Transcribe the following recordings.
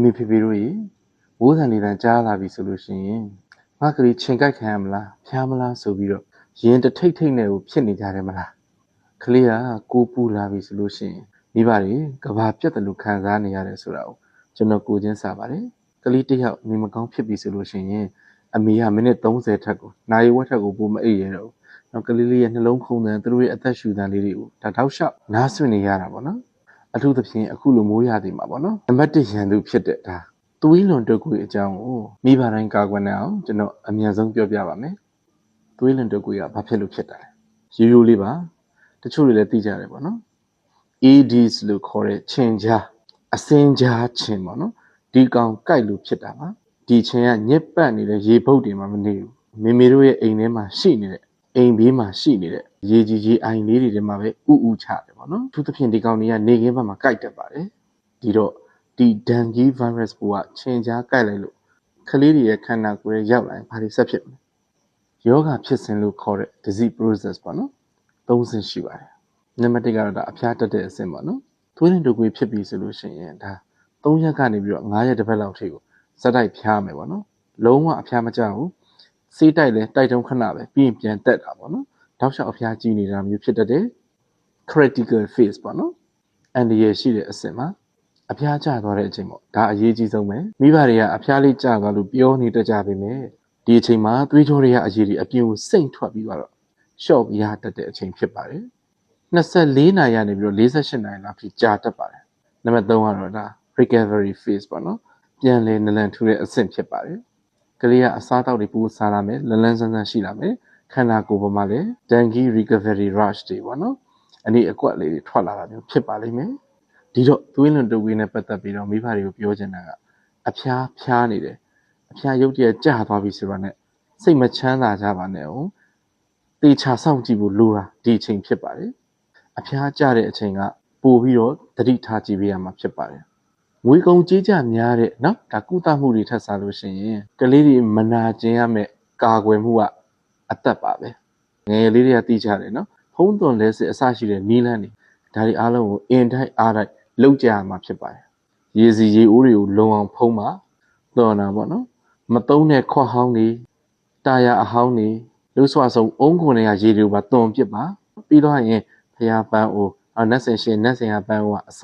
မိဖေဖေတို့ရေမိုးဆန်နေတန်ကြားလာပြီဆိုလို့ရှိရင်ငါကလေးချိန်ကြိုက်ခံရမလားဖျားမလားဆိုပြီးတော့ရင်တထိတ်ထိတ်နဲ့ကိုဖြစ်နေကြတယ်မလားကလေးကကိုပူလာပြီဆိုလို့ရှိရင်မိဘတွေကဘာပြတ်တယ်လို့ခံစားနေရတယ်ဆိုတာကိုကျွန်တော်ကိုချင်းစားပါတယ်ကလေးတစ်ယောက်နေမကောင်းဖြစ်ပြီဆိုလို့ရှိရင်အမေကမိနစ်30ထက်ကိုနိုင်ဝက်ထက်ကိုပိုမအိပ်ရတော့နောက်ကလေးလေးရဲ့နှလုံးခုန်တန်သူတို့ရဲ့အသက်ရှူတန်လေးတွေကိုဒါတောက်လျှောက်နားဆွနေရတာပေါ့နော်အထူးသဖြင့်အခုလိုမိုးရသည်မှာပေါ့နော်နံပါတ်1ရန်သူဖြစ်တဲ့ဒါသွေးလွန်တုပ်ကွေးအကြောင်းကိုမိဘတိုင်းကာကွယ်နိုင်အောင်ကျွန်တော်အမြန်ဆုံးပြောပြပါမယ်သွေးလွန်တုပ်ကွေးကဘာဖြစ်လို့ဖြစ်တာလဲရိုးရိုးလေးပါတချို့တွေလည်းသိကြတယ်ပေါ့နော် EDs လို့ခေါ်တဲ့ခြင်ကြားအစင်းကြားခြင်ပေါ့နော်ဒီကောင်ကြိုက်လို့ဖြစ်တာပါဒီခြင်ကညစ်ပတ်နေတဲ့ရေပုတ်တွေမှာမနေဘူးမေမေတို့ရဲ့အိမ်ထဲမှာရှိနေတဲ့အိမ်ဘေးမှာရှိနေတဲ့ရေကြီးရေအိုင်လေးတွေထဲမှာပဲဥဥချတယ်ပေါ့နော်အထူးသဖြင့်ဒီကောင်တွေကနေခင်းဘက်မှာကြိုက်တတ်ပါတယ်ဒီတော့ဒီဒန်ဂီဗိုင်းရပ်စ်ပိုးကခြင်ကြားကြိုက်လိုက်လို့ကလေးတွေရဲ့ခန္ဓာကိုယ်ရဲ့ရောက်လာရင်ဘာတွေဆက်ဖြစ်မလဲယောဂဖြစ်စဉ်လို့ခေါ်တဲ့ disease process ပေါ့နော်၃ဆင့်ရှိပါတယ်နံပါတ်1ကတော့ဒါအဖျားတက်တဲ့အဆင့်ပေါ့နော်သွေးလွန်တုပ်ကွေးဖြစ်ပြီဆိုလို့ရှိရင်ဒါ3ရက်ကနေပြီးတော့9ရက်တစ်ပတ်လောက်ထိကိုစက်တိုက်ဖျားမယ်ပေါ့နော်လုံးဝအဖျားမကျဘူးစေးတိုက်လဲတိုက်တုံးခဏပဲပြီးရင်ပြန်တက်တာပေါ့နော်တောက်လျှောက်အဖျားကြီးနေတာမျိုးဖြစ်တတ်တယ် critical phase ပေါ့နော်အန်ဒီရရှိတဲ့အဆင့်မှာအဖျားကျသွားတဲ့အချိန်ပေါ့ဒါအရေးကြီးဆုံးပဲမိဘတွေကအဖျားလေးကျသွားလို့ပြောနေတတ်ကြပေမဲ့ဒီအချိန်မှာသွေးကြောတွေကအရေးတွေအပြင်ကိုစိမ့်ထွက်ပြီးတော့ရှော့ရတတ်တဲ့အချိန်ဖြစ်ပါတယ်24နာရီကနေပြီးတော့48နာရီလောက်ဖြစ်ကြာတတ်ပါတယ်နံပါတ်3ကတော့ဒါ recovery phase ပေါ့နော်ပြန်လည်နလန်ထူတဲ့အဆင့်ဖြစ်ပါတယ်ကလေးကအစားတောက်တွေပူစားလာမယ်လလန်းဆန်းဆန်းရှိလာမယ်ခန္ဓာကိုယ်ပေါ်မှာလည်း dengue recovery rush တွေပေါ့နော်အနေအကွက်လေးတွေထွက်လာတာမျိုးဖြစ်ပါလိမ့်မယ်ဒီတော့သွေးလွန်တုပ်ကွေးနဲ့ပတ်သက်ပြီးတော့မိဘတွေကိုပြောချင်တာကအဖျားဖျားနေတယ်အဖျားရုပ်တရက်ကျသွားပြီဆိုတော့ ਨੇ စိတ်မချမ်းသာကြပါနဲ့哦တေချာစောင့်ကြည့်ဖို့လိုတာဒီအချိန်ဖြစ်ပါတယ်အဖျားကျတဲ့အချိန်ကပို့ပြီးတော့သတိထားကြည့်ပေးရမှာဖြစ်ပါတယ်ငွေကုန်ကြေးကျများတဲ့เนาะဒါကုသမှုတွေထပ်စားလို့ရှိရင်ကလေးတွေမနာကျင်ရမယ့်ကာကွယ်မှုကအသက်ပါပဲငယ်လေးတွေကသိကြတယ်เนาะဖုံးသွန်လဲစစ်အစရှိတဲ့နီးလန်းတွေဒါတွေအားလုံးကိုအင်တိုက်အားတိုက်လုပ်ကြရမှာဖြစ်ပါတယ်ရေစီရေအိုးတွေကိုလုံအောင်ဖုံးပါတော်နာပေါ့နော်မသုံးတဲ့ခွက်ဟောင်းတွေတာယာအဟောင်းတွေလှုပ်ဆွဆုံးအုံးခွန်တွေကရေတွေကိုပါတွန်ပစ်ပါပြီးတော့ရင်ဖျားပန်းအိုနတ်ဆင်ရှင်နတ်ဆင်ရပန်းအိုကအစ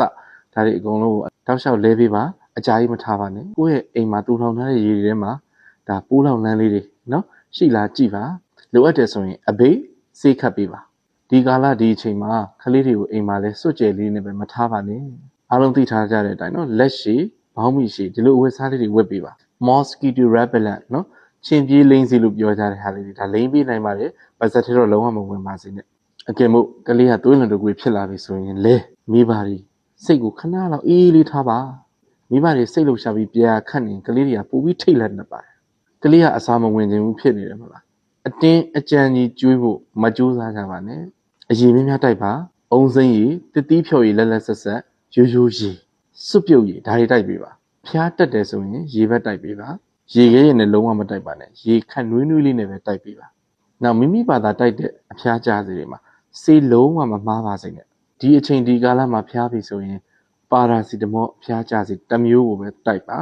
ဒါတွေအကုန်လုံးကိုတောက်လျှောက်လဲပေးပါအကြာကြီးမထားပါနဲ့ကိုယ့်ရဲ့အိမ်မှာတူထောင်ထားတဲ့ရေတွေထဲမှာဒါပိုးလောင်လန်းလေးတွေနော်ရှိလားကြည့်ပါလိုအပ်တယ်ဆိုရင်အဘေးဆေးခတ်ပေးပါဒီကာလဒီအချိန်မှာကလေးတွေကိုအိမ်မှာလဲစွတ်ကြဲလေးနဲ့ပဲမထားပါနဲ့အားလုံးသိထားကြတဲ့အတိုင်းနော်လက်ရှိဘောင်းမီရှိဒီလိုအဝတ်စားလေးတွေဝတ်ပေးပါ mosquito repellent နော်ချင်းပြေးလိမ့်စီလို့ပြောကြတဲ့ဟာလေးတွေဒါလိမ့်ပေးနိုင်ပါတယ်ပါစက်ထဲတော့လုံးဝမဝင်ပါစေနဲ့အကယ်မို့ကလေးကသွေးလွန်တုပ်ကွေးဖြစ်လာပြီဆိုရင်လဲမိဘတွေစိတ်ကိုခဏလောက်အေးလေးထားပါမိဘတွေစိတ်လှုပ်ရှားပြီးပြာခတ်နေကလေးတွေကပိုပြီးထိတ်လန့်နေပါတယ်ကလေးကအစာမဝင်ခြင်းဘူးဖြစ်နေတယ်မလားအတင်းအကြံကြီးကျွေးဖို့မကြိုးစားကြပါနဲ့အရင်များများတိုက်ပါအုံစိမ့်ရည်တတိဖြော်ရည်လက်လက်ဆက်ဆက်ရိုးရိုးရည်စွပ်ပြုတ်ရည်ဒါတွေတိုက်ပေးပါဖျားတက်တယ်ဆိုရင်ရေဘက်တိုက်ပေးပါရေခဲရည်နဲ့လုံးဝမတိုက်ပါနဲ့ရေခန့်နွေးနွေးလေးနဲ့ပဲတိုက်ပေးပါနောက်မိမိဘာသာတိုက်တဲ့အဖျားကြားစီတွေမှာဆေးလုံးဝမမှားပါစေနဲ့ဒီအချိန်ဒီကာလမှာဖျားပြီဆိုရင်ပါရာစီတမော့အဖျားကြားစီတစ်မျိုးကိုပဲတိုက်ပါ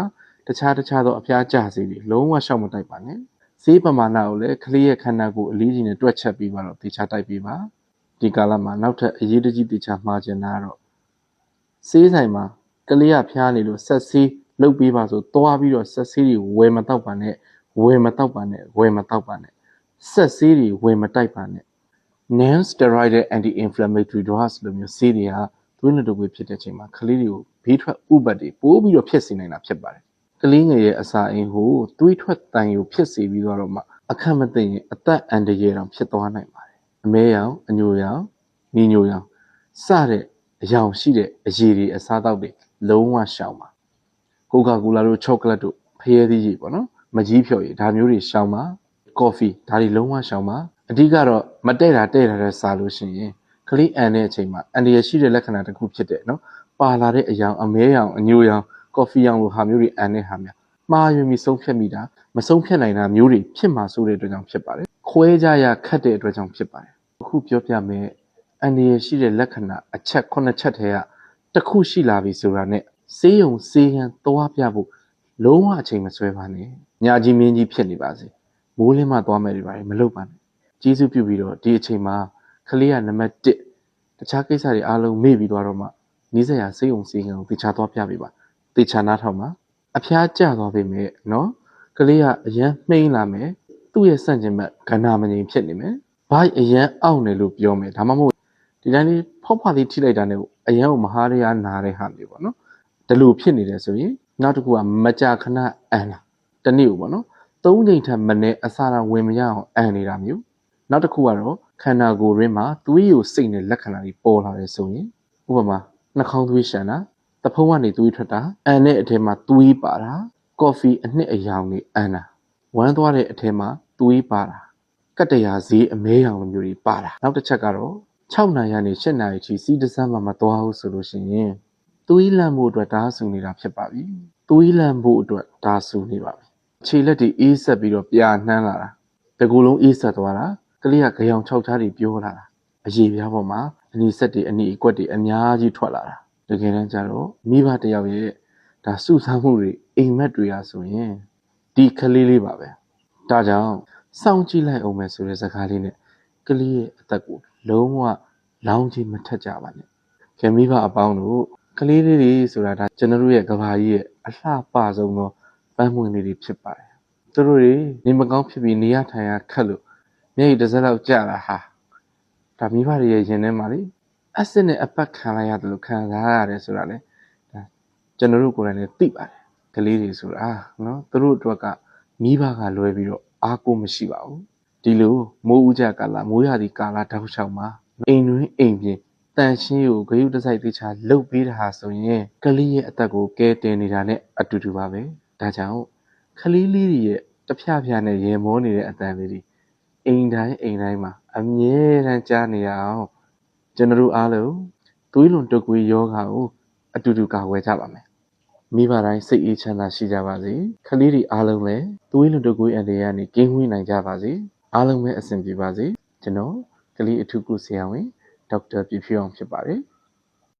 တခြားသောအဖျားကြားစီတွေလုံးဝရှောက်မတိုက်ပါနဲ့ဆေးပမာဏကိုလည်းကလေးရဲ့ခန္ဓာကိုယ်အလေးကြီးနဲ့တွက်ချက်ပြီးတော့တေချာတိုက်ပေးပါဒီကာလမှာနောက်ထပ်အရေးတကြီးတေချာမှားချင်တာကတော့ဆေးဆိုင်မှာကလေးကဖျားနေလို့ဆက်ဆေးလုတ်ပေးပါဆိုသွားပြီးတော့ဆက်ဆေးတွေဝယ်မတော့ပါနဲ့ဆက်ဆေးတွေဝယ်မတိုက်ပါနဲ့ non steroidal anti inflammatory drugs လို့မျိုးဆေးတွေကသွေးလွန်တုပ်ကွေးဖြစ်တဲ့အချိန်မှာကလေးတွေကိုဘေးထွက်ဥပတ်တွေပိုးပြီးတော့ဖြစ်စေနိုင်တာဖြစ်ပါတယ်ကလေးငယ်ရဲ့အစာအိမ်ကိုသွေးထွက်တန်ကိုဖြစ်စေပြီးတော့မှအခက်မသိရင်အသက်အန္တရာယ်တောင်ဖြစ်သွားနိုင်ပါတယ်အမဲရောင်အညိုရောင်နီညိုရောင်စတဲ့အရောင်ရှိတဲ့အရည်တွေအစားအသောက်တွေလုံးဝရှောင်ပါကိုကာကိုလာတို့ချောကလက်တို့ဖရဲသီးရည်ပေါ့နော်မကြီးဖြော်ရည်ဒါမျိုးတွေရှောင်ပါကော်ဖီဒါတွေလုံးဝရှောင်ပါအဓိကတော့မတဲ့တာတဲ့စားလို့ရှိရင်ကလေးအန်တဲ့အချိန်မှာအန်တရရှိတဲ့လက္ခဏာတစ်ခုဖြစ်တဲ့နော်ပါလာတဲ့အရောင်အမဲရောင်အညိုရောင်ကော်ဖီရောင်လိုဟာမျိုးတွေအန်တဲ့ဟာများမှားယွင်းပြီးဆုံးဖြတ်မိတာမဆုံးဖြတ်နိုင်တာမျိုးတွေဖြစ်မှာဆိုတဲ့အတွက်ကြောင့်ဖြစ်ပါတယ်ခွဲကြရခက်တဲ့အတွက်ကြောင့်ဖြစ်ပါတယ်အခုပြောပြမယ်အန်တရရှိတဲ့လက္ခဏာအချက်9ချက်ထဲကတစ်ခုရှိလာပြီဆိုတာနဲ့ ဆေးရုံဆေးခန်းသွားပြဖို့လုံးဝအချိန်မဆွဲပါနဲ့ညာကြီးမင်းကြီးဖြစ်နေပါစေမိုးလင်းမှသွားမယ်တွေပါမလုပ်ပါနဲ့ကျေးဇူးပြုပြီးတော့ဒီအချိန်မှာကလေးကနံပါတ်1တခြားကိစ္စတွေအားလုံးမေ့ပြီးသွားတော့မှနီးစပ်ရာဆေးရုံဆေးခန်းကိုတေချာသွားပြပေးပါတေချာနားထောင်ပါအဖျားကျသွားပြီမဲ့နော်ကလေးကအရန်မှိန်းလာမယ်သူ့ရဲ့စန့်ကျင်ဘက်ကဏ္ဍမငြိမ်ဖြစ်နေမယ်ဘိုက်အရန်အောင့်တယ်လို့ပြောမယ်ဒါမှမဟုတ်ဒီတိုင်းလေးဖောက်ဖွာလေးထိလိုက်တာနဲ့အရန်ကိုမဟာရရနာတဲ့ဟာမျိုးပေါ့နော်ဒီလိုဖြစ်နေတယ်ဆိုရင်နောက်တစ်ခုကမကြာခဏအန်လာတနေ့ကိုပေါ့နော်3ချိန်ထက်မနည်းအစာရဝင်မရအောင်အန်နေတာမျိုးနောက်တစ်ခုကတော့ခန္ဓာကိုယ်ရင်းမှာသွေးကိုစိတ်နဲ့လက္ခဏာတွေပေါ်လာတယ်ဆိုရင်ဥပမာနှာခေါင်းသွေးရှမ်းတာတဖုံးကနေသွေးထွက်တာအန်တဲ့အထဲမှာသွေးပါတာကော်ဖီအနှစ်အယောင်တွေအန်တာဝမ်းသွားတဲ့အထဲမှာသွေးပါတာကတ္တရာဈေးအမဲရောင်လိုမျိုးတွေပါတာနောက်တစ်ချက်ကတော့6နာရီကနေ7နာရီထိစီးတစမ်းမှမသွားဘူးဆိုလို့ရှိရင်သွေးလန့်ဖို့အတွက်ဓာတ်ဆူနေတာဖြစ်ပါပြီသွေးလန့်ဖို့အတွက်ဓာတ်ဆူနေပါပြီခြေလက်တွေအေးဆက်ပြီးတော့ပြာနှမ်းလာတာတကူလုံးအေးဆက်သွားတာကလေးကကြောင်6ချားတွေပြောလာတာအရေပြားပေါ်မှာအနီဆက်တွေအနီအကွက်တွေအများကြီးထွက်လာတာတကယ်တမ်းကျတော့မိဘတယောက်ရဲ့ဒါစုဆောင်းမှုတွေအိမ်မက်တွေအားဆိုရင်ဒီကလေးလေးပါပဲဒါကြောင့်စောင့်ကြည့်လိုက်အောင်မယ်ဆိုတဲ့စကားလေးနဲ့ကလေးရဲ့အသက်ကိုလုံးဝလောင်းကြီးမထက်ကြပါနဲ့ခင်မိဘအပေါင်းတို့ကလေးလေးတွေဆိုတာဒါကျွန်တော်တို့ရဲ့ကဘာကြီးရဲ့အလှပဆုံးသောပန်းမွင့်လေးတွေဖြစ်ပါတယ်သူတို့တွေနေမကောင်းဖြစ်ပြီးနေရထိုင်ရခက်လို့မျက်ရည်တစ်စက်လောက်ကျလာဟာဒါမိဘတွေရဲ့ရင်ထဲမှာလေအဆစ်နဲ့အပတ်ခံလိုက်ရတယ်လို့ခံစားရတယ်ဆိုတာလေဒါကျွန်တော်တို့ကိုယ်တိုင်လည်းသိပါတယ်ကလေးတွေဆိုတာနော်သူတို့အတွက်ကမိဘကလွဲပြီးတော့အားကိုးမရှိပါဘူးဒီလိုမိုးဦးကြကာလမိုးရသည့်ကာလတောက်လျှောက်မှာအိမ်တွင်းအိမ်ပြင်တန်ရှင်းကိုဂရုတစိုက်သိချာလှုပ်ပေးတာဟာဆိုရင်ကလေးရဲ့အသက်ကိုကဲတင်နေတာနဲ့အတူတူပါပဲဒါကြောင့်ကလေးလေးတွေရဲ့တဖြဖြနဲ့ရေမောနေတဲ့အတန်လေးတွေအိမ်တိုင်းမှာအမြဲတမ်းကြားနေရအောင်ကျွန်တော်တို့အားလုံးသွေးလွန်တုပ်ကွေးယောဂါကိုအတူတူကာကွယ်ကြပါမယ်မိဘတိုင်းစိတ်အေးချမ်းသာရှိကြပါစေကလေးတွေအားလုံးလည်းသွေးလွန်တုပ်ကွေးအန္တရာယ်ကနေကင်းဝေးနိုင်ကြပါစေအားလုံးပဲအဆင်ပြေပါစေကျွန်တော်ကလေးအထူးကုဆရာဝန်ဒေါက်တာပြည့်ဖြူအောင်ဖြစ်ပါတယ်